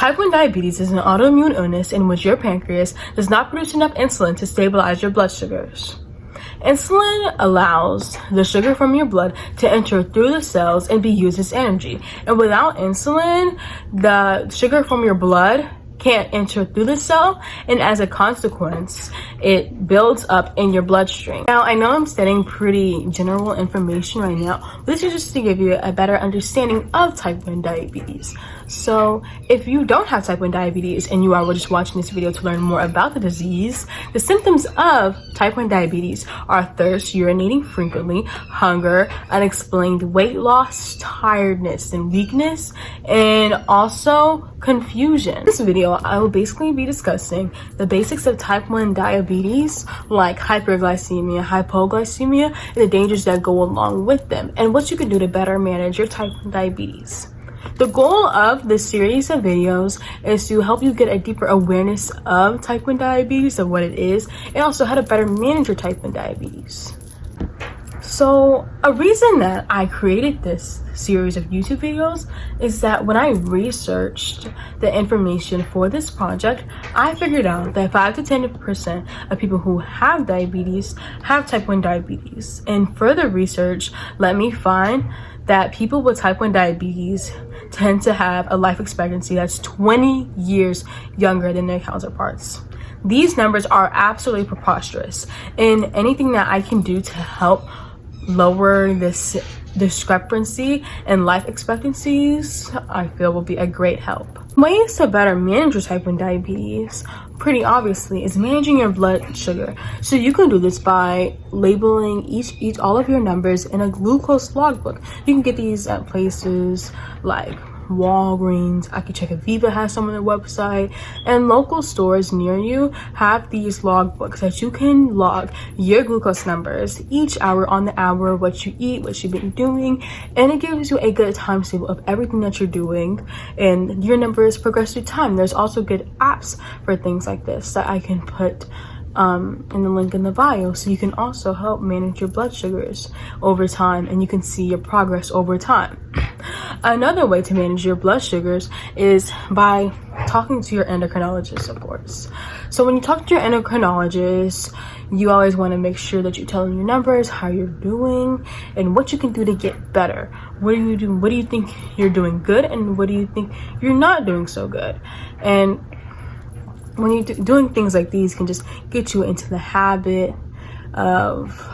Type 1 diabetes is an autoimmune illness in which your pancreas does not produce enough insulin to stabilize your blood sugars. Insulin allows the sugar from your blood to enter through the cells and be used as energy. And without insulin, the sugar from your blood can't enter through the cell, and as a consequence, it builds up in your bloodstream. Now, I know I'm stating pretty general information right now, but this is just to give you a better understanding of type 1 diabetes. So if you don't have type 1 diabetes and you are just watching this video to learn more about the disease, the symptoms of type 1 diabetes are thirst, urinating frequently, hunger, unexplained weight loss, tiredness and weakness, and also confusion. In this video, I will basically be discussing the basics of type 1 diabetes, like hyperglycemia, hypoglycemia, and the dangers that go along with them, and what you can do to better manage your type 1 diabetes. The goal of this series of videos is to help you get a deeper awareness of type 1 diabetes, of what it is, and also how to better manage your type 1 diabetes. So a reason that I created this series of YouTube videos is that when I researched the information for this project, I figured out that 5 to 10% of people who have diabetes have type 1 diabetes. And further research let me find that people with type 1 diabetes tend to have a life expectancy that's 20 years younger than their counterparts. These numbers are absolutely preposterous, and anything that I can do to help lower this discrepancy in life expectancies, I feel will be a great help. Ways to better manage your type 1 diabetes, pretty obviously, is managing your blood sugar. So you can do this by labeling all of your numbers in a glucose logbook. You can get these at places like Walgreens. I could check if Viva has some on their website, and local stores near you have these logbooks that you can log your glucose numbers each hour on the hour, what you eat, what you've been doing, and it gives you a good timetable of everything that you're doing, and your numbers progress through time. There's also good apps for things like this that I can put in the link in the bio, so you can also help manage your blood sugars over time, and you can see your progress over time. Another way to manage your blood sugars is by talking to your endocrinologist, of course. So when you talk to your endocrinologist, you always want to make sure that you tell them your numbers, how you're doing, and what you can do to get better. What do you do? What do you think you're doing good, and what do you think you're not doing so good? And when you're doing things like these, can just get you into the habit of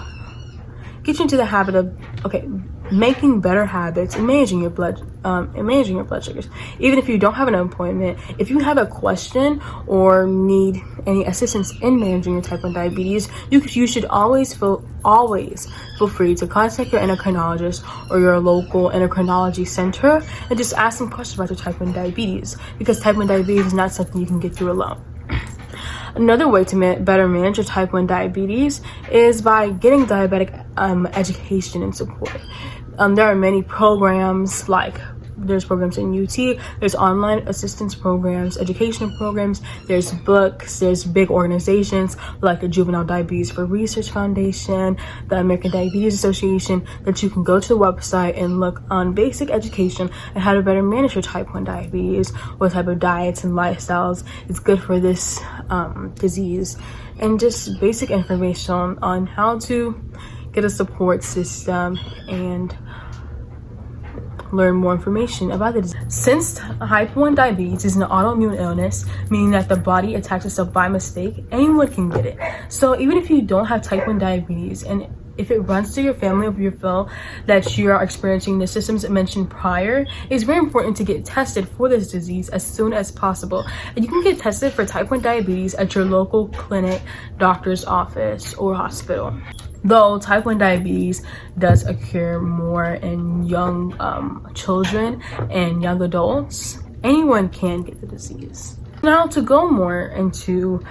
making better habits and managing your blood sugars. Even if you don't have an appointment, if you have a question or need any assistance in managing your type 1 diabetes, you should always feel free to contact your endocrinologist or your local endocrinology center and just ask some questions about your type 1 diabetes, because type 1 diabetes is not something you can get through alone. Another way to better manage your type 1 diabetes is by getting diabetic education and support. There are many programs, like there's programs in UT, there's online assistance programs, educational programs, there's books, there's big organizations like the Juvenile Diabetes for Research Foundation, the American Diabetes Association, that you can go to the website and look on basic education and how to better manage your type 1 diabetes, what type of diets and lifestyles is good for this disease, and just basic information on how to get a support system and learn more information about the disease. Since type 1 diabetes is an autoimmune illness, meaning that the body attacks itself by mistake, anyone can get it. So even if you don't have type 1 diabetes, and if it runs through your family, or you feel that you are experiencing the symptoms mentioned prior, it's very important to get tested for this disease as soon as possible. And you can get tested for type 1 diabetes at your local clinic, doctor's office, or hospital. Though type 1 diabetes does occur more in young children and young adults, anyone can get the disease. Now, to go more into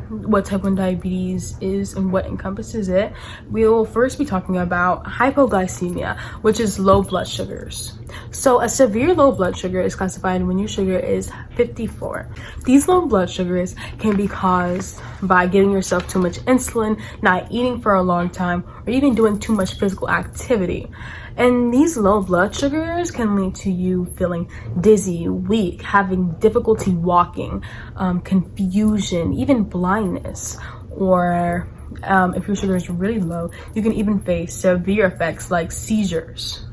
what type 1 diabetes is and what encompasses it, we will first be talking about hypoglycemia, which is low blood sugars. So a severe low blood sugar is classified when your sugar is 54. These low blood sugars can be caused by giving yourself too much insulin, not eating for a long time, or even doing too much physical activity. And these low blood sugars can lead to you feeling dizzy, weak, having difficulty walking, confusion, even blindness, or if your sugar is really low, you can even face severe effects like seizures.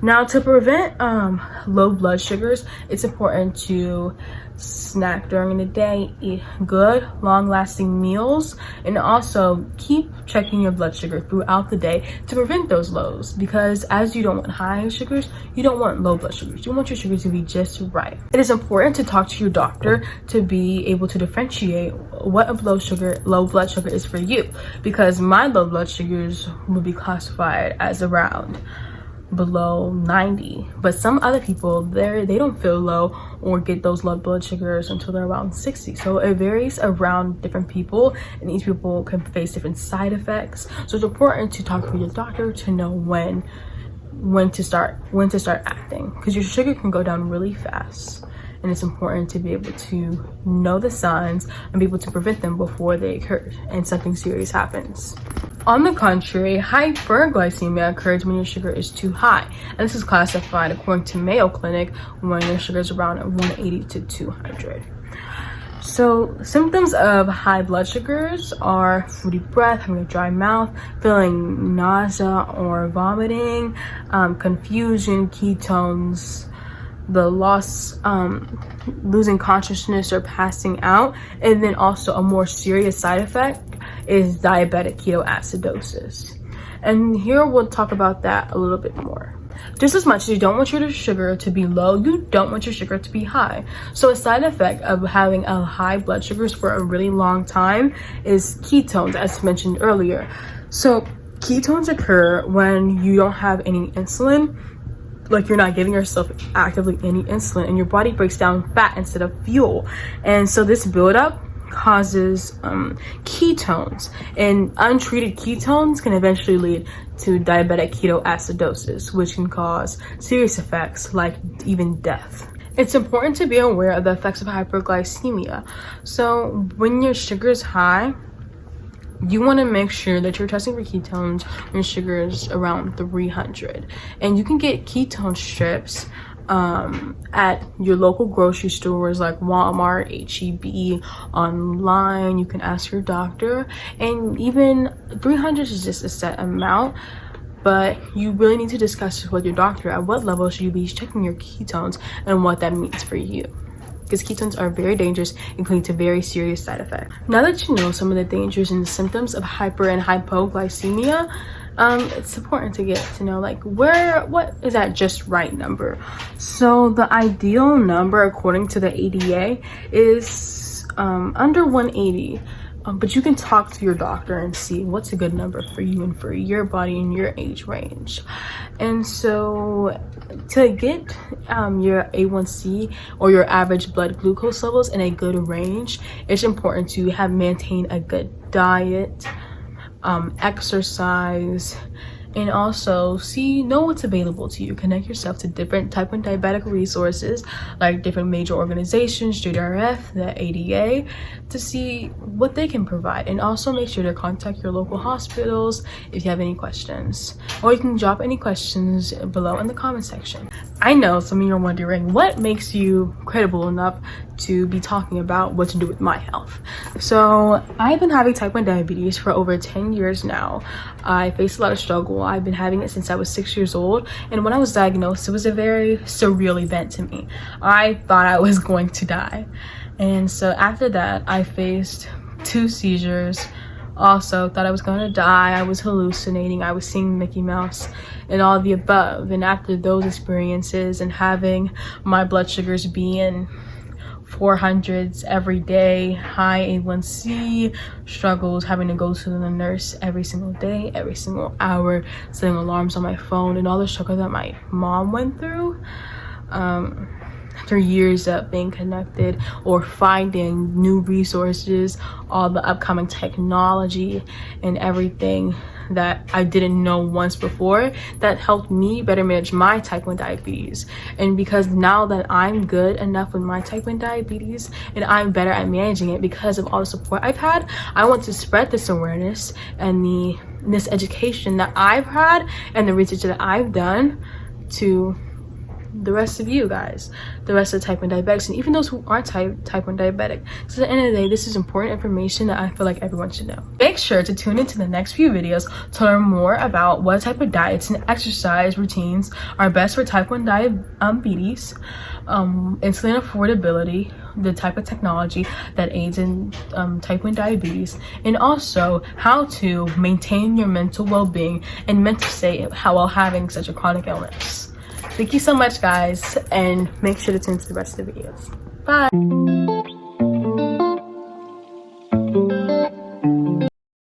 Now, to prevent low blood sugars, it's important to snack during the day, eat good, long-lasting meals, and also keep checking your blood sugar throughout the day to prevent those lows, because as you don't want high sugars, you don't want low blood sugars. You want your sugar to be just right. It is important to talk to your doctor to be able to differentiate what a low blood sugar is for you, because my low blood sugars will be classified as around below 90, but some other people they don't feel low or get those low blood sugars until they're around 60. So it varies around different people, and each people can face different side effects. So it's important to talk to your doctor to know when to start acting, because your sugar can go down really fast, and it's important to be able to know the signs and be able to prevent them before they occur and something serious happens. On the contrary, hyperglycemia occurs when your sugar is too high, and this is classified according to Mayo Clinic when your sugar is around 180 to 200. So symptoms of high blood sugars are fruity breath, having a dry mouth, feeling nausea or vomiting, confusion, ketones, the loss, losing consciousness or passing out, and then also a more serious side effect is diabetic ketoacidosis. And here we'll talk about that a little bit more. Just as much as you don't want your sugar to be low, you don't want your sugar to be high. So a side effect of having a high blood sugars for a really long time is ketones, as mentioned earlier. So ketones occur when you don't have any insulin, like you're not giving yourself actively any insulin, and your body breaks down fat instead of fuel. And so this buildup causes ketones, and untreated ketones can eventually lead to diabetic ketoacidosis, which can cause serious effects like even death. It's important to be aware of the effects of hyperglycemia. So when your sugar is high, you want to make sure that you're testing for ketones when your sugar is around 300. And you can get ketone strips at your local grocery stores like Walmart, HEB, online. You can ask your doctor, and even 300 is just a set amount, but you really need to discuss with your doctor at what level should you be checking your ketones and what that means for you, because ketones are very dangerous and can lead to very serious side effects. Now that you know some of the dangers and the symptoms of hyper and hypoglycemia, it's important to get to know what is that just right number. So the ideal number according to the ADA is under 180. But you can talk to your doctor and see what's a good number for you and for your body and your age range. And so to get your A1C or your average blood glucose levels in a good range, it's important to maintain a good diet, exercise, and also know what's available to you. Connect yourself to different type 1 diabetic resources like different major organizations, JDRF, the ADA, to see what they can provide. And also make sure to contact your local hospitals if you have any questions, or you can drop any questions below in the comment section. I know some of you are wondering what makes you credible enough to be talking about what to do with my health. So I've been having type 1 diabetes for over 10 years now. I faced a lot of struggle. I've been having it since I was 6 years old, and when I was diagnosed, it was a very surreal event to me. I thought I was going to die. And so after that, I faced 2 seizures. Also thought I was going to die. I was hallucinating. I was seeing Mickey Mouse and all the above. And after those experiences and having my blood sugars being 400s every day, high A1C, struggles, having to go to the nurse every single day, every single hour, setting alarms on my phone, and all the struggle that my mom went through, after years of being connected or finding new resources, all the upcoming technology and everything that I didn't know once before, that helped me better manage my type 1 diabetes. And because now that I'm good enough with my type 1 diabetes and I'm better at managing it because of all the support I've had, I want to spread this awareness and the this education that I've had and the research that I've done to the rest of you guys, the rest of the type 1 diabetics, and even those who aren't type 1 diabetic. So at the end of the day, this is important information that I feel like everyone should know. Make sure to tune into the next few videos to learn more about what type of diets and exercise routines are best for type 1 diabetes, insulin affordability, the type of technology that aids in type 1 diabetes, and also how to maintain your mental well-being and mental state while having such a chronic illness. Thank you so much, guys, and make sure to tune to the rest of the videos. Bye.